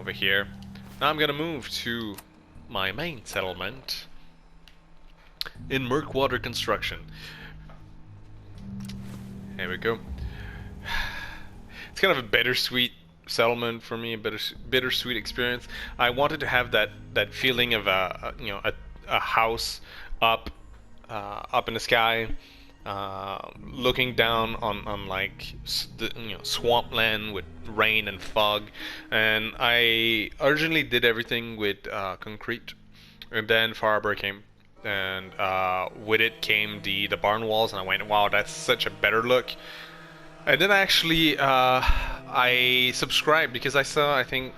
over here. Now I'm gonna move to my main settlement in Murkwater construction. There we go. It's kind of a bittersweet settlement for me, a bittersweet experience. I wanted to have that feeling of a house up up in the sky, looking down on like swampland with rain and fog, and I originally did everything with concrete, and then fiber came, and with it came the barn walls, and I went, wow, that's such a better look. And then actually I subscribed because I saw, I think,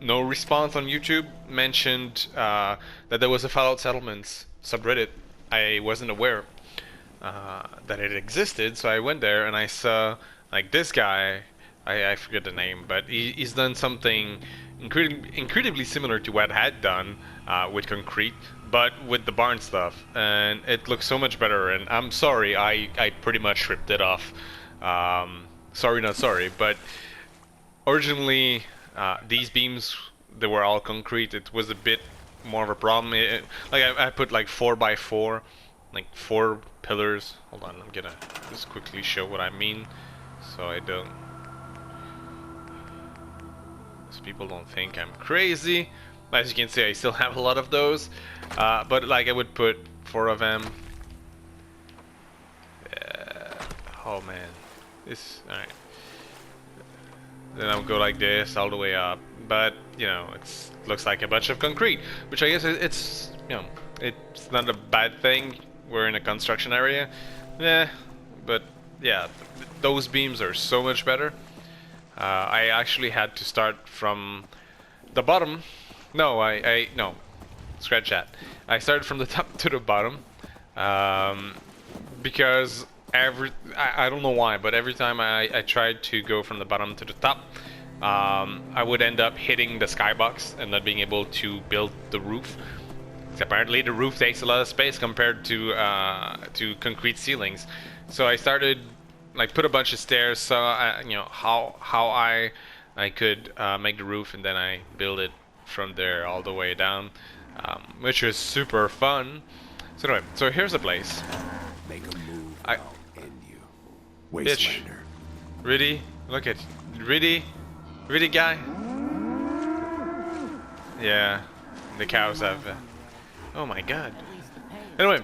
No Response on YouTube mentioned that there was a Fallout Settlements subreddit. I wasn't aware that it existed, so I went there and I saw like this guy. I forget the name, but he's done something incredibly similar to what I had done with concrete, but with the barn stuff, and it looks so much better. And I'm sorry, I pretty much ripped it off. Sorry, not sorry, but originally these beams, they were all concrete. It was a bit more of a problem. Like I put like 4x4, like 4 pillars. Hold on, I'm gonna just quickly show what I mean, so people don't think I'm crazy. As you can see, I still have a lot of those, but like I would put 4 of them. Oh man. Alright. Then I'll go like this all the way up, but you know, it looks like a bunch of concrete, which I guess it's it's not a bad thing. We're in a construction area, but yeah, those beams are so much better. I actually had to start from the bottom. No, no, scratch that. I started from the top to the bottom, because I don't know why, but every time I tried to go from the bottom to the top, I would end up hitting the skybox and not being able to build the roof. Apparently the roof takes a lot of space compared to concrete ceilings. So I started like put a bunch of stairs, so how I could make the roof, and then I build it from there all the way down, which is super fun. So anyway, so here's the place. Make a move. Bitch. Really? Look at... Really? Really, guy? Yeah. The cows have... Oh my god. Anyway.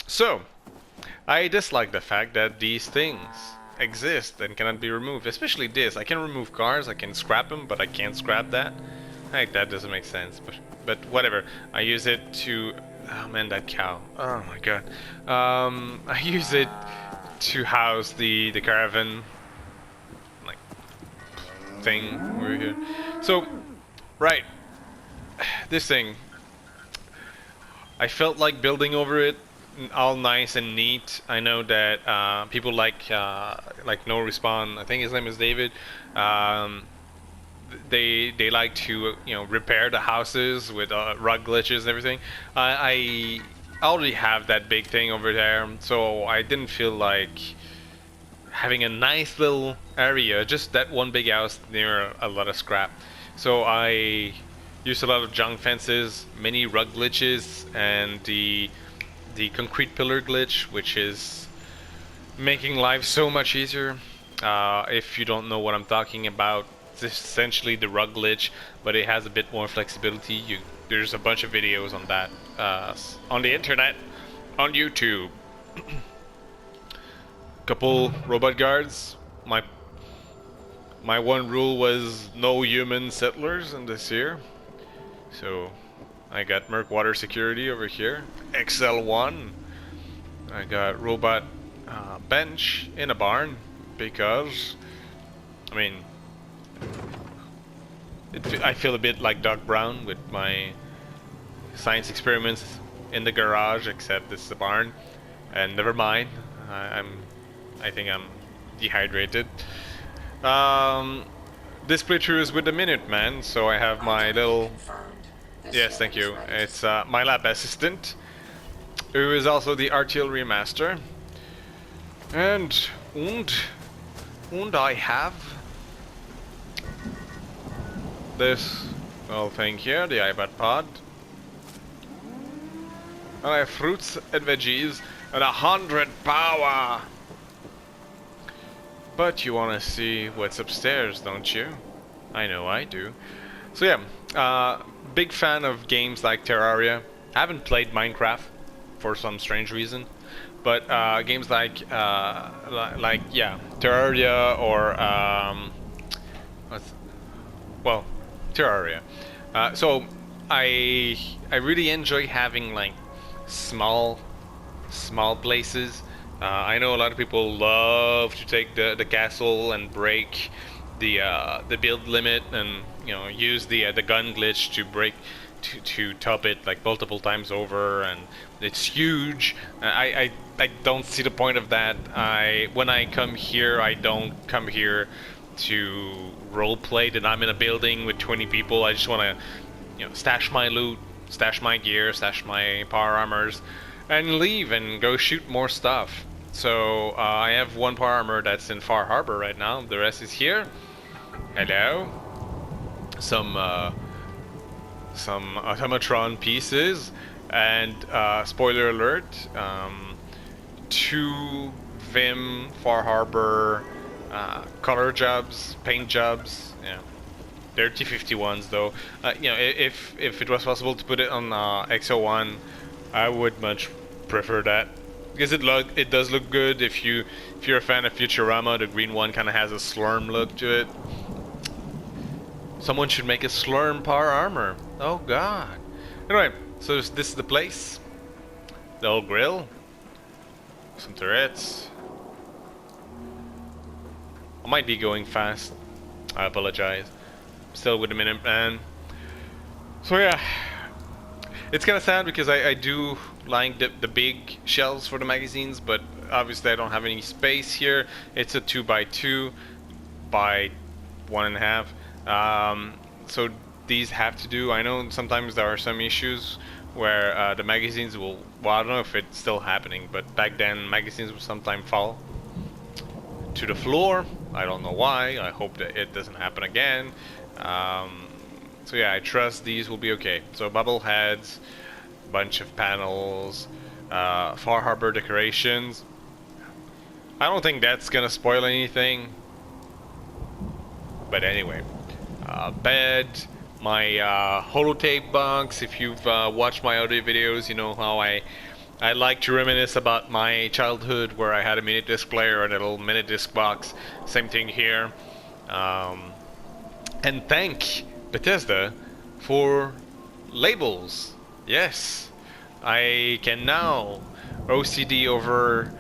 So, I dislike the fact that these things exist and cannot be removed. Especially this. I can remove cars, I can scrap them, but I can't scrap that. Like, that doesn't make sense. But whatever. I use it to... Oh man, that cow. Oh my god. I use it to house the caravan like thing over here. So, right. This thing. I felt like building over it all nice and neat. I know that people like No Respawn, I think his name is David, they like to repair the houses with rug glitches and everything. I already have that big thing over there, so I didn't feel like having a nice little area, just that one big house near a lot of scrap. So I used a lot of junk fences, many rug glitches, and the concrete pillar glitch, which is making life so much easier. If you don't know what I'm talking about, it's essentially the rug glitch, but it has a bit more flexibility. There's a bunch of videos on that on the internet, on YouTube. Couple robot guards. My one rule was no human settlers in this here. So I got Murkwater security over here. XL1. I got robot bench in a barn because, I mean, I feel a bit like Doc Brown with my science experiments in the garage, except this is a barn. And never mind, I think I'm dehydrated. This playthrough is with the Minuteman, so I have my little... Yes, thank you. It's my lab assistant, who is also the artillery master. And I have this little thing here, the iPad pod. And I have fruits and veggies and 100 power. But you want to see what's upstairs, don't you? I know I do. So yeah, big fan of games like Terraria. I haven't played Minecraft for some strange reason, but games like yeah, Terraria or well, Terraria. So I really enjoy having like small places. I know a lot of people love to take the castle and break the build limit, and use the gun glitch to break to top it like multiple times over, and it's huge. I don't see the point of that. When I come here, I don't come here to roleplay that I'm in a building with 20 people. I just want to stash my loot, stash my gear, stash my power armors, and leave and go shoot more stuff. So I have one power armor that's in Far Harbor right now. The rest is here. Hello. Some automatron pieces, and spoiler alert, 2 Vim Far Harbor color jobs, paint jobs. Yeah, they're T51s though. If it was possible to put it on XO1, I would much prefer that, because it does look good. If you're a fan of Futurama, the green one kind of has a slurm look to it. Someone should make a slurm power armor. Oh god. Anyway, so this is the place. The old grill. Some turrets. I might be going fast. I apologize. Still with a minute, man. So yeah, it's kind of sad because I do like the big shelves for the magazines, but obviously I don't have any space here. It's a 2x2 by 1.5. So these have to do. I know sometimes there are some issues where the magazines will, well, I don't know if it's still happening, but back then magazines would sometimes fall to the floor. I don't know why. I hope that it doesn't happen again. So yeah, I trust these will be okay. So bubble heads, bunch of panels, Far Harbor decorations. I don't think that's gonna spoil anything. But anyway, bed, my holotape box. If you've watched my other videos, you know how I like to reminisce about my childhood where I had a mini disc player and a little mini disc box. Same thing here. And thank Bethesda for labels. Yes, I can now OCD over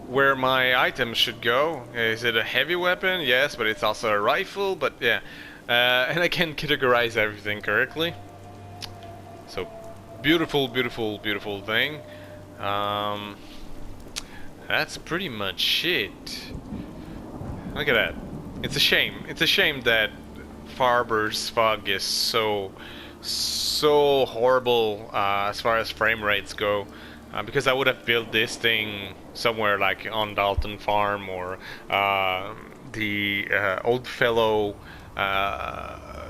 where my items should go. Is it a heavy weapon? Yes, but it's also a rifle. But yeah, and I can categorize everything correctly. So beautiful, beautiful, beautiful thing. That's pretty much it. Look at that. It's a shame. It's a shame that Farber's fog is so horrible as far as frame rates go. Because I would have built this thing somewhere like on Dalton Farm or the old fellow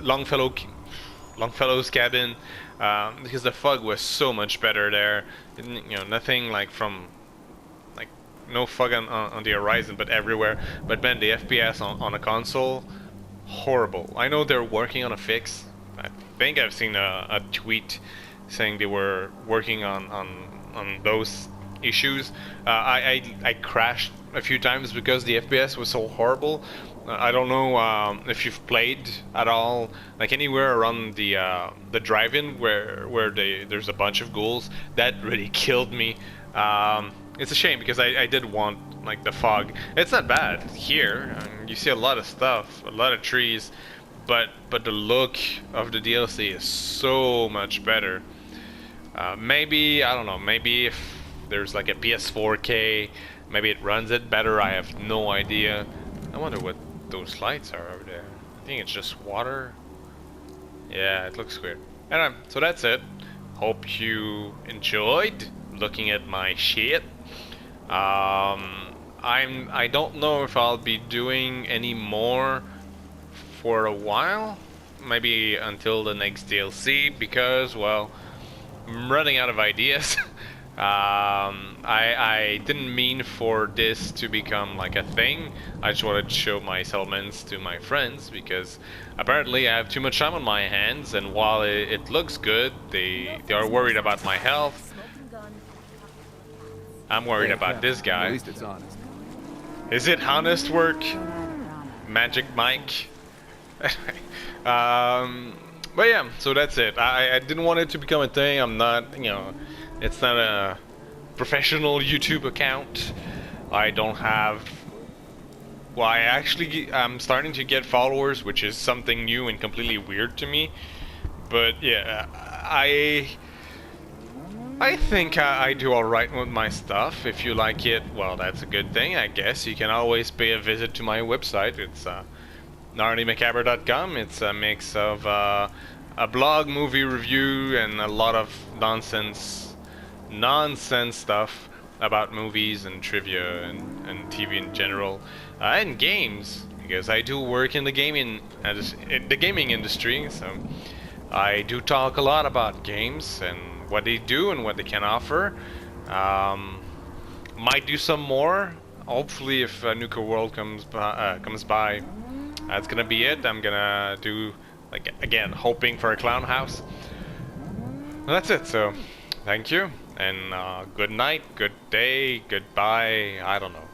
Longfellow's cabin, because the fog was so much better there. Nothing like from no fog on the horizon, but everywhere. But man, the FPS on a console, horrible. I know they're working on a fix. I think I've seen a tweet saying they were working on those issues. I crashed a few times because the FPS was so horrible. I don't know if you've played at all, like anywhere around the drive-in where there's a bunch of ghouls. That really killed me. It's a shame because I did want like the fog. It's not bad here. You see a lot of stuff, a lot of trees, but the look of the DLC is so much better. Maybe, I don't know, maybe if there's like a PS4K, maybe it runs it better. I have no idea. I wonder what those lights are over there. I think it's just water. Yeah, it looks weird. Anyway, so that's it. Hope you enjoyed looking at my shit. I don't know if I'll be doing any more for a while. maybe until the next DLC, because, well, I'm running out of ideas. I didn't mean for this to become like a thing. I just wanted to show my settlements to my friends because apparently I have too much time on my hands, and while it looks good, they are worried about my health. I'm worried about this guy. At least it's honest. Is it honest work? Magic Mike? But yeah, so that's it. I didn't want it to become a thing. I'm not, it's not a professional YouTube account. I don't have... Well, I'm starting to get followers, which is something new and completely weird to me. But yeah, I think I do alright with my stuff. If you like it, well, that's a good thing, I guess. You can always pay a visit to my website. It's gnarlymacabre.com. It's a mix of a blog, movie review, and a lot of nonsense stuff about movies and trivia and TV in general, and games, because I do work in the gaming industry, so I do talk a lot about games and what they do and what they can offer. Might do some more. Hopefully, if Nuka World comes by, that's gonna be it. I'm gonna do, like, again, hoping for a clown house. That's it. So, thank you, and good night, good day, goodbye. I don't know.